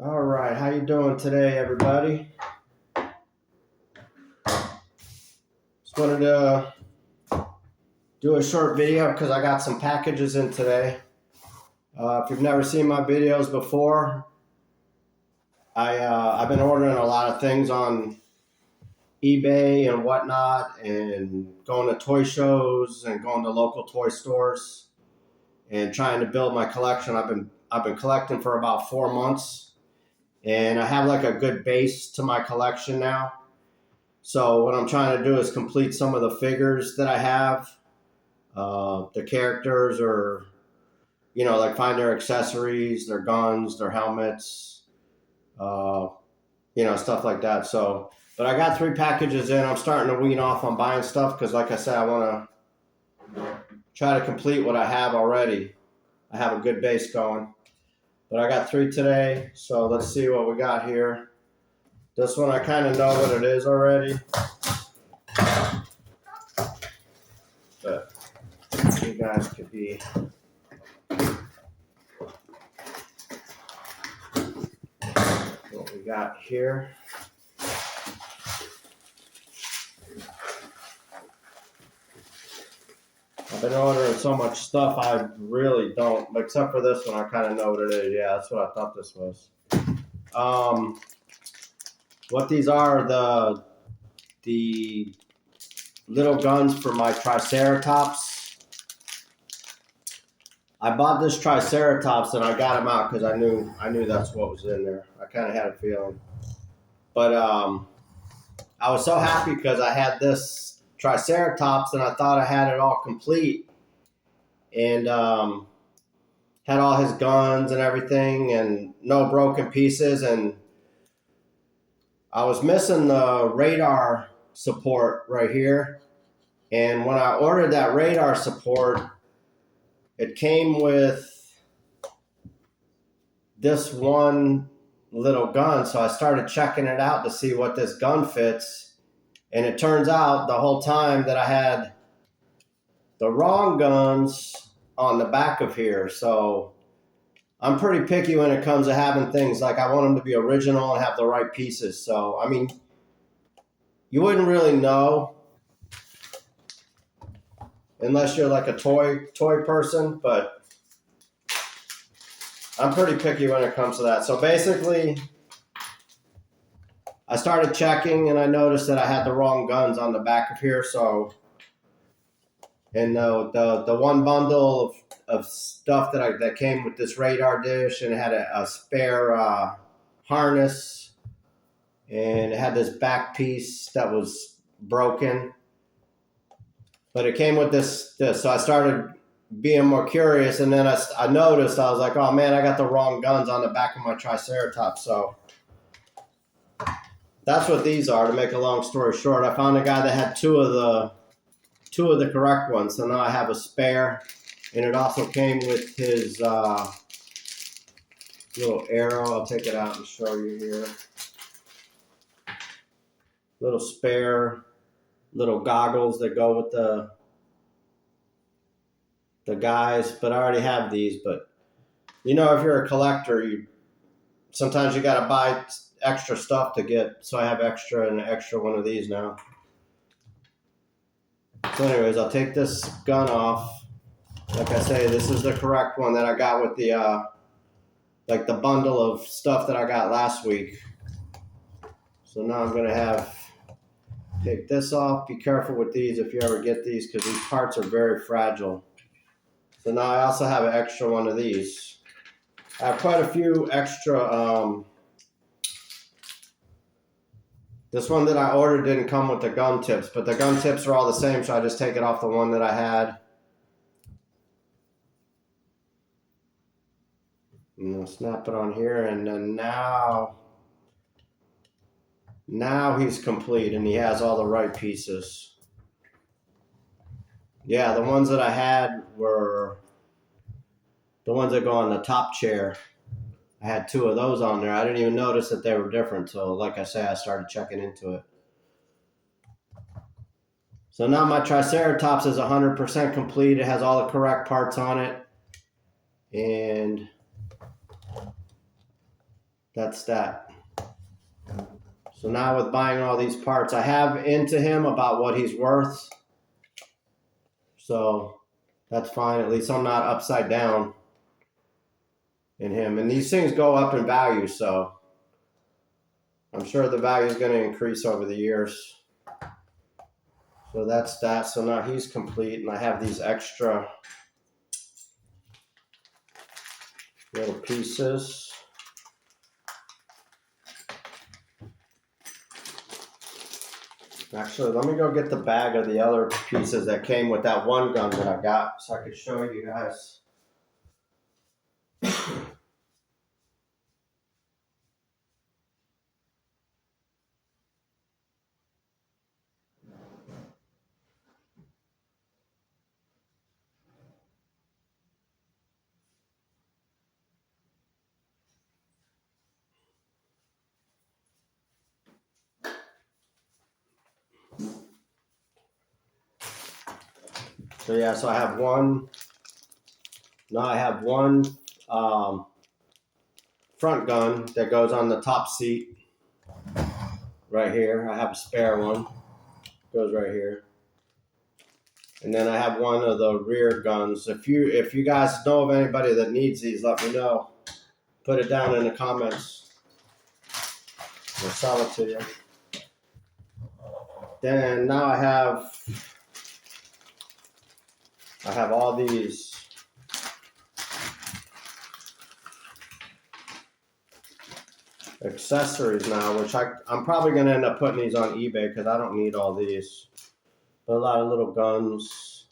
All right, how you doing today, everybody? Just wanted to do a short video because I got some packages in today. If you've never seen my videos before, I've been ordering a lot of things on eBay and whatnot, and going to toy shows and going to local toy stores and trying to build my collection. I've been collecting for about 4 months. And I have like a good base to my collection now. So what I'm trying to do is complete some of the figures that I have, the characters, or, like find their accessories, their guns, their helmets, stuff like that. So, but I got 3 packages in. I'm starting to wean off on buying stuff because, like I said, I want to try to complete what I have already. I have a good base going. But I got 3 today, so let's see what we got here. This one, I kind of know what it is already. But you guys could be... what we got here. I've been ordering so much stuff, I really don't, except for this one, I kind of know what it is. Yeah, that's what I thought this was. What these are, the little guns for my Triceratops. I bought this Triceratops and I got him out because I knew that's what was in there. I kind of had a feeling. But I was so happy because I had this Triceratops and I thought I had it all complete, and had all his guns and everything and no broken pieces, and I was missing the radar support right here. And when I ordered that radar support, it came with this one little gun, so I started checking it out to see what this gun fits. And it turns out the whole time that I had the wrong guns on the back of here. So I'm pretty picky when it comes to having things. Like, I want them to be original and have the right pieces. So, I mean, you wouldn't really know unless you're like a toy person, but I'm pretty picky when it comes to that. So basically, I started checking and I noticed that I had the wrong guns on the back of here. So, and the one bundle of stuff that came with this radar dish, and it had a spare harness, and it had this back piece that was broken. But it came with this. So I started being more curious, and then I noticed, I was like, oh man, I got the wrong guns on the back of my Triceratops. So that's what these are. To make a long story short, I found a guy that had two of the correct ones. So now I have a spare, and it also came with his little arrow. I'll take it out and show you here. Little spare, little goggles that go with the guys. But I already have these. But if you're a collector, sometimes you got to buy extra stuff to get. So I have an extra one of these now. So anyways, I'll take this gun off. Like I say, this is the correct one that I got with the like the bundle of stuff that I got last week. So now I'm gonna take this off. Be careful with these if you ever get these, because these parts are very fragile. So now I also have an extra one of these. I have quite a few extra. This one that I ordered didn't come with the gun tips, but the gun tips are all the same, so I just take it off the one that I had. And I'll snap it on here, and then now he's complete, and he has all the right pieces. Yeah, the ones that I had were the ones that go on the top chair. I had 2 of those on there. I didn't even notice that they were different. So like I say, I started checking into it. So now my Triceratops is 100% complete. It has all the correct parts on it. And that's that. So now with buying all these parts, I have into him about what he's worth. So that's fine. At least I'm not upside down in him. And these things go up in value, so I'm sure the value is going to increase over the years. So that's that. So now he's complete, and I have these extra little pieces. Actually, let me go get the bag of the other pieces that came with that one gun that I got so I could show you guys. So yeah, so I have one. Now I have one front gun that goes on the top seat right here. I have a spare one. Goes right here. And then I have one of the rear guns. If you guys know of anybody that needs these, let me know. Put it down in the comments. We'll sell it to you. Then now I have all these accessories now, which I'm probably going to end up putting these on eBay because I don't need all these. But a lot of little guns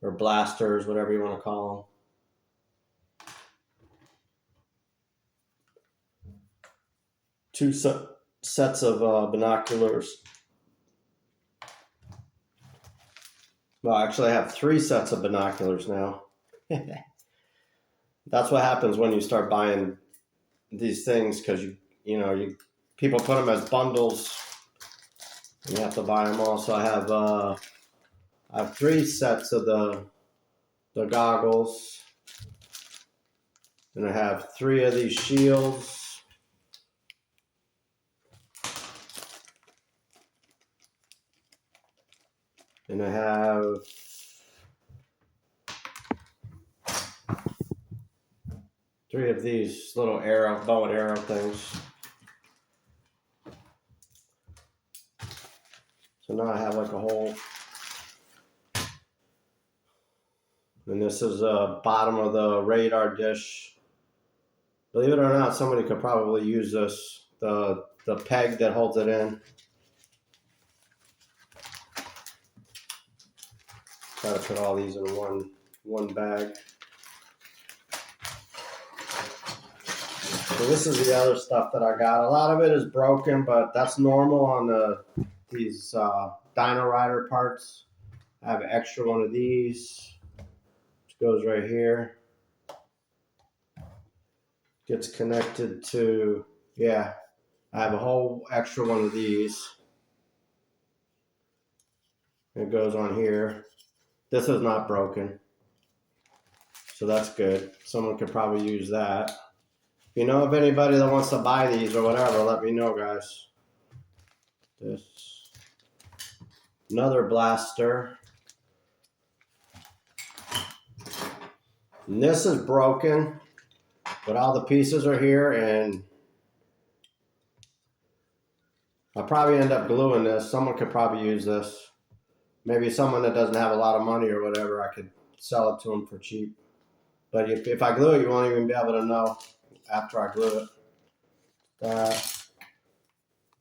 or blasters, whatever you want to call them. Two sets of binoculars. Well, actually I have 3 sets of binoculars now. That's what happens when you start buying these things, because people put them as bundles and you have to buy them all. So I have 3 sets of the goggles, and I have 3 of these shields, and I have 3 of these little bow and arrow things. So now I have like a whole, and this is the bottom of the radar dish. Believe it or not, somebody could probably use this, the peg that holds it in. Try to put all these in one bag. So this is the other stuff that I got. A lot of it is broken, but that's normal on these Dino Rider parts. I have an extra one of these, which goes right here. Gets connected to, yeah, I have a whole extra one of these. It goes on here. This is not broken, so that's good. Someone could probably use that. If you know of anybody that wants to buy these or whatever, let me know, guys. This, another blaster. And this is broken, but all the pieces are here, and I'll probably end up gluing this. Someone could probably use this. Maybe someone that doesn't have a lot of money or whatever, I could sell it to them for cheap. But if I glue it, you won't even be able to know after I glue it. That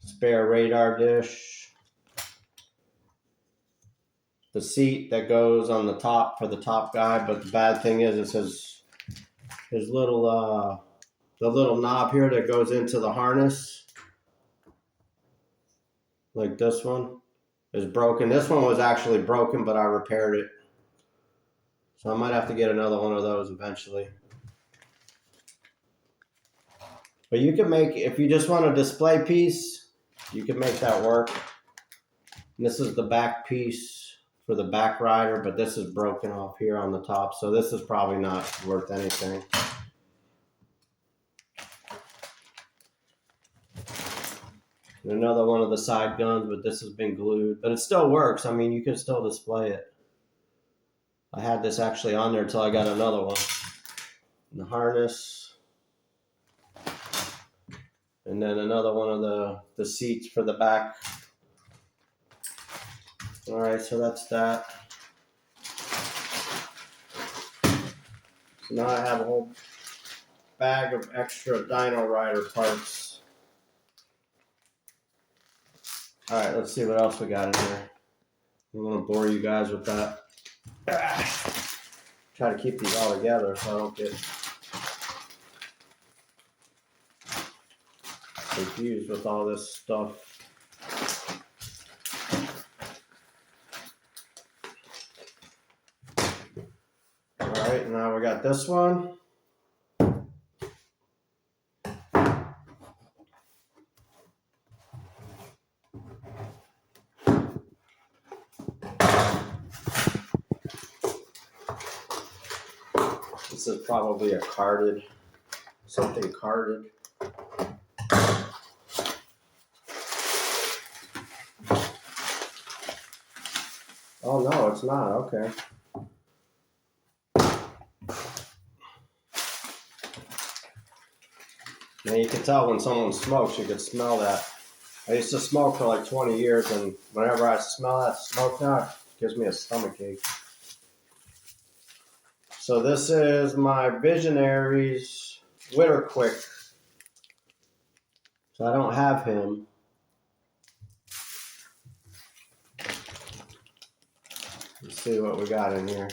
spare radar dish. The seat that goes on the top for the top guy, but the bad thing is it says his little the little knob here that goes into the harness, like this one, is broken. This one was actually broken, but I repaired it. So I might have to get another one of those eventually. But you can make, if you just want a display piece, you can make that work. And this is the back piece for the back rider, but this is broken off here on the top. So this is probably not worth anything. And another one of the side guns, but this has been glued. But it still works. I mean, you can still display it. I had this actually on there until I got another one. And the harness. And then another one of the seats for the back. All right, so that's that. So now I have a whole bag of extra Dino Rider parts. All right, let's see what else we got in here. I'm gonna bore you guys with that. Try to keep these all together so I don't get confused with all this stuff. All right, now we got this one. This is probably a carded, something carded. Oh no, it's not, okay. Now you can tell when someone smokes, you can smell that. I used to smoke for like 20 years, and whenever I smell that smoke now, it gives me a stomachache. So this is my Visionaries Quick. So I don't have him. Let's see what we got in here.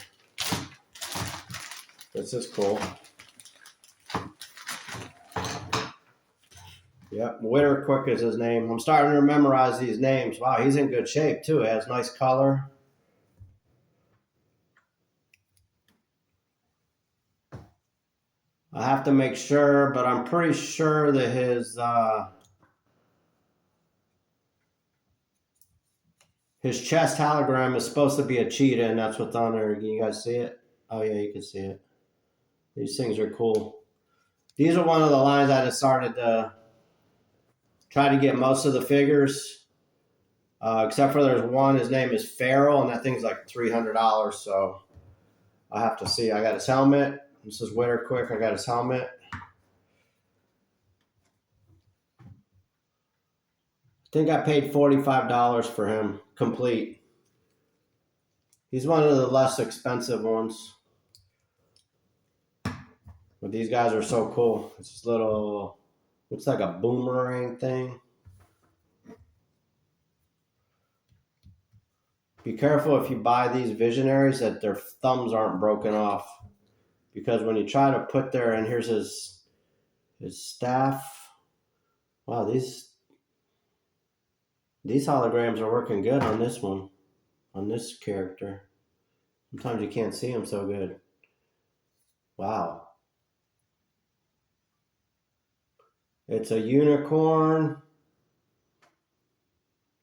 This is cool. Yep, Quick is his name. I'm starting to memorize these names. Wow, he's in good shape too. He has nice color. I have to make sure, but I'm pretty sure that his chest hologram is supposed to be a cheetah, and that's what's on there. Can you guys see it? Oh yeah, you can see it. These things are cool. These are one of the lines I just started to try to get most of the figures, except for there's one. His name is Feral, and that thing's like $300. So I have to see. I got his helmet. This is Quick. I got his helmet. I think I paid $45 for him, complete. He's one of the less expensive ones. But these guys are so cool. It's this little, looks like a boomerang thing. Be careful if you buy these Visionaries that their thumbs aren't broken off. Because when you try to put there, and here's his staff. Wow, these holograms are working good on this one, on this character. Sometimes you can't see them so good. Wow. It's a unicorn.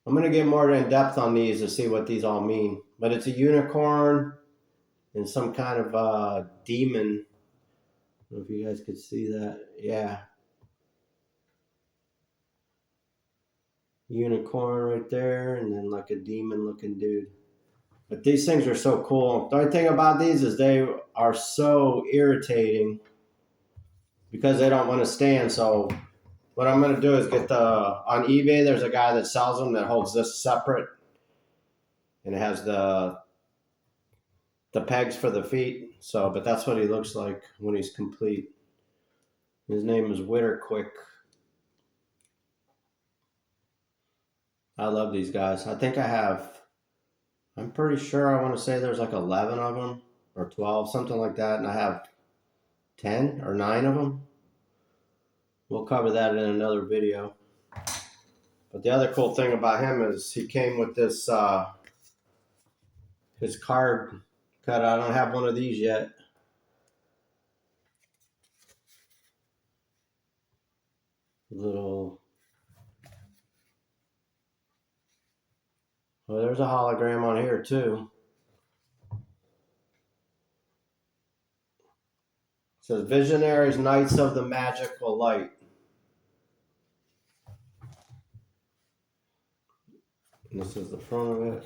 I'm going to get more in depth on these to see what these all mean. But it's a unicorn and some kind of demon. I don't know if you guys could see that. Yeah. Unicorn right there, and then like a demon looking dude. But these things are so cool. The only thing about these is they are so irritating because they don't want to stand. So what I'm going to do is get on eBay, there's a guy that sells them that holds this separate. And it has the pegs for the feet. So, but that's what he looks like when he's complete. His name is Quick. I love these guys. I think I'm pretty sure I want to say there's like 11 of them or 12, something like that. And I have 10 or 9 of them. We'll cover that in another video. But the other cool thing about him is he came with this, his card cut. I don't have one of these yet. Little, well, there's a hologram on here too. It says Visionaries, Knights of the Magical Light. And this is the front of it.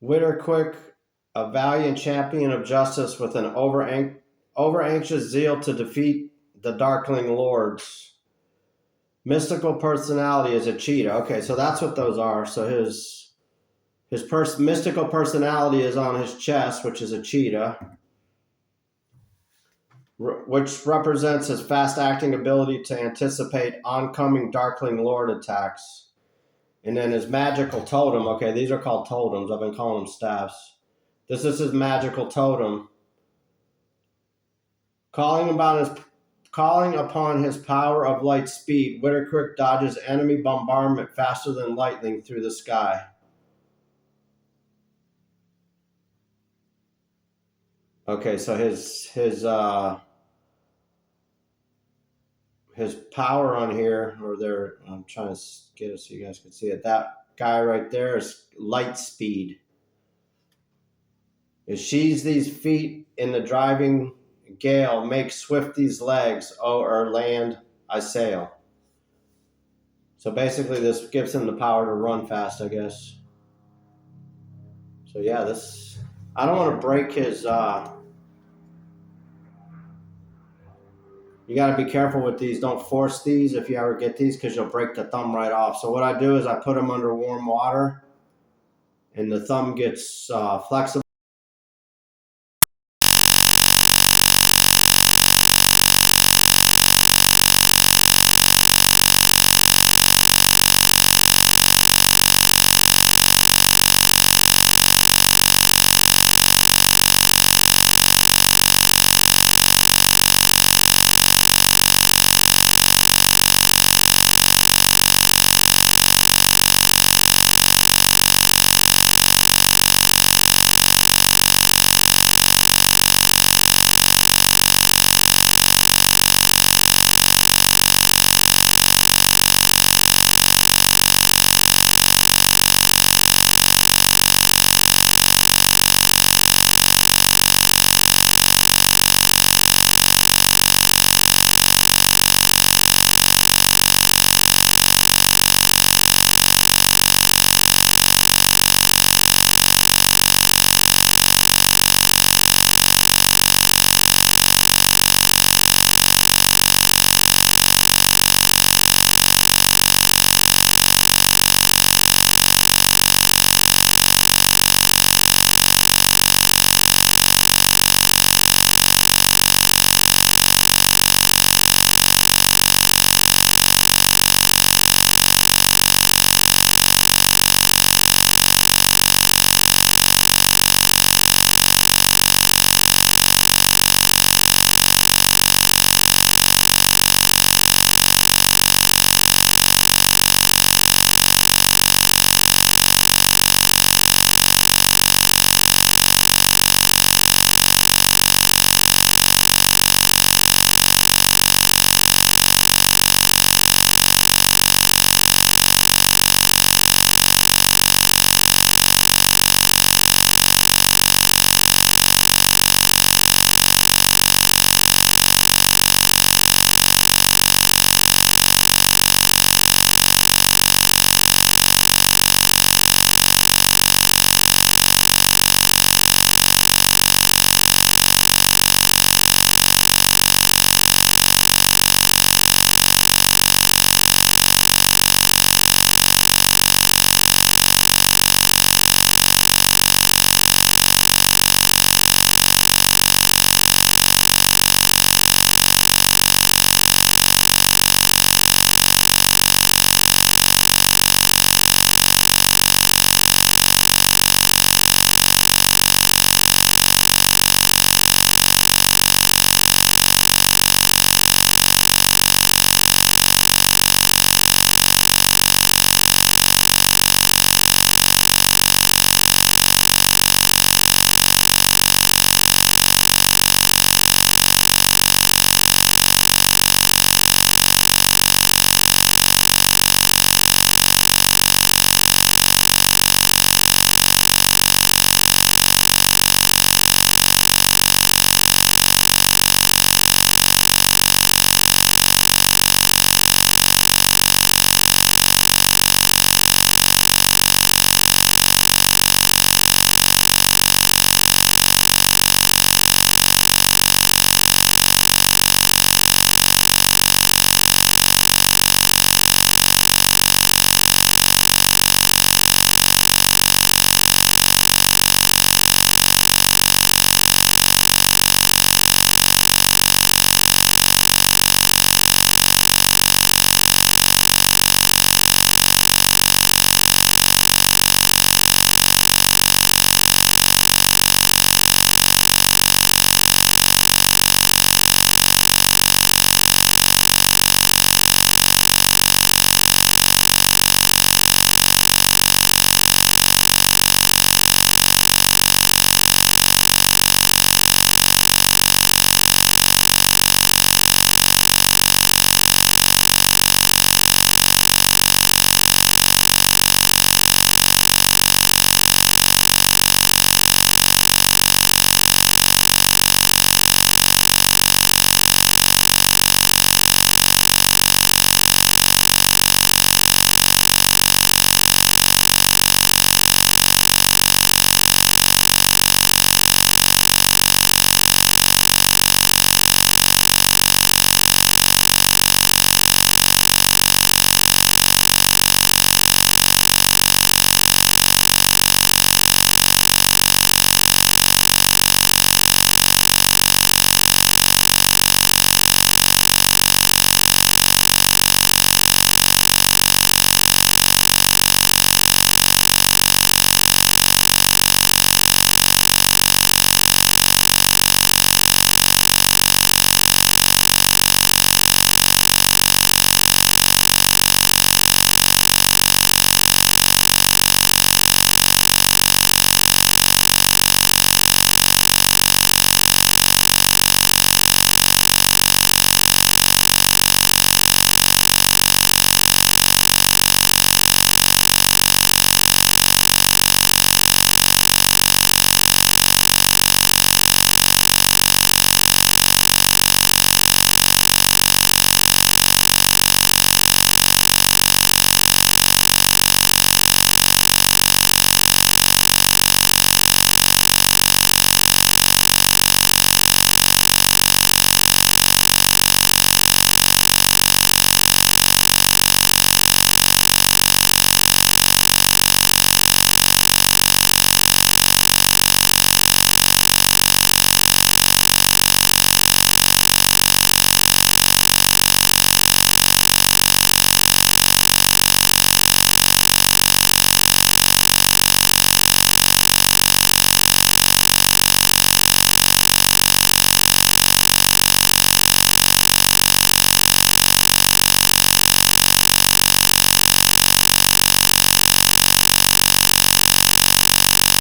Witterquick, a valiant champion of justice with an over-anxious zeal to defeat the Darkling Lords. Mystical personality is a cheetah. Okay, so that's what those are. So his mystical personality is on his chest, which is a cheetah, which represents his fast-acting ability to anticipate oncoming Darkling Lord attacks. And then his magical totem. Okay, these are called totems. I've been calling them staffs. This is his magical totem. Calling upon his power of light speed, Witterquick dodges enemy bombardment faster than lightning through the sky. Okay, so his power on here, or there, I'm trying to get it so you guys can see it. That guy right there is light speed. It sheathes these feet in the driving gale, make swift these legs, o'er land I sail. So basically this gives him the power to run fast, I guess. So yeah, this, I don't want to break his, you got to be careful with these. Don't force these if you ever get these, because you'll break the thumb right off. So what I do is I put them under warm water and the thumb gets flexible.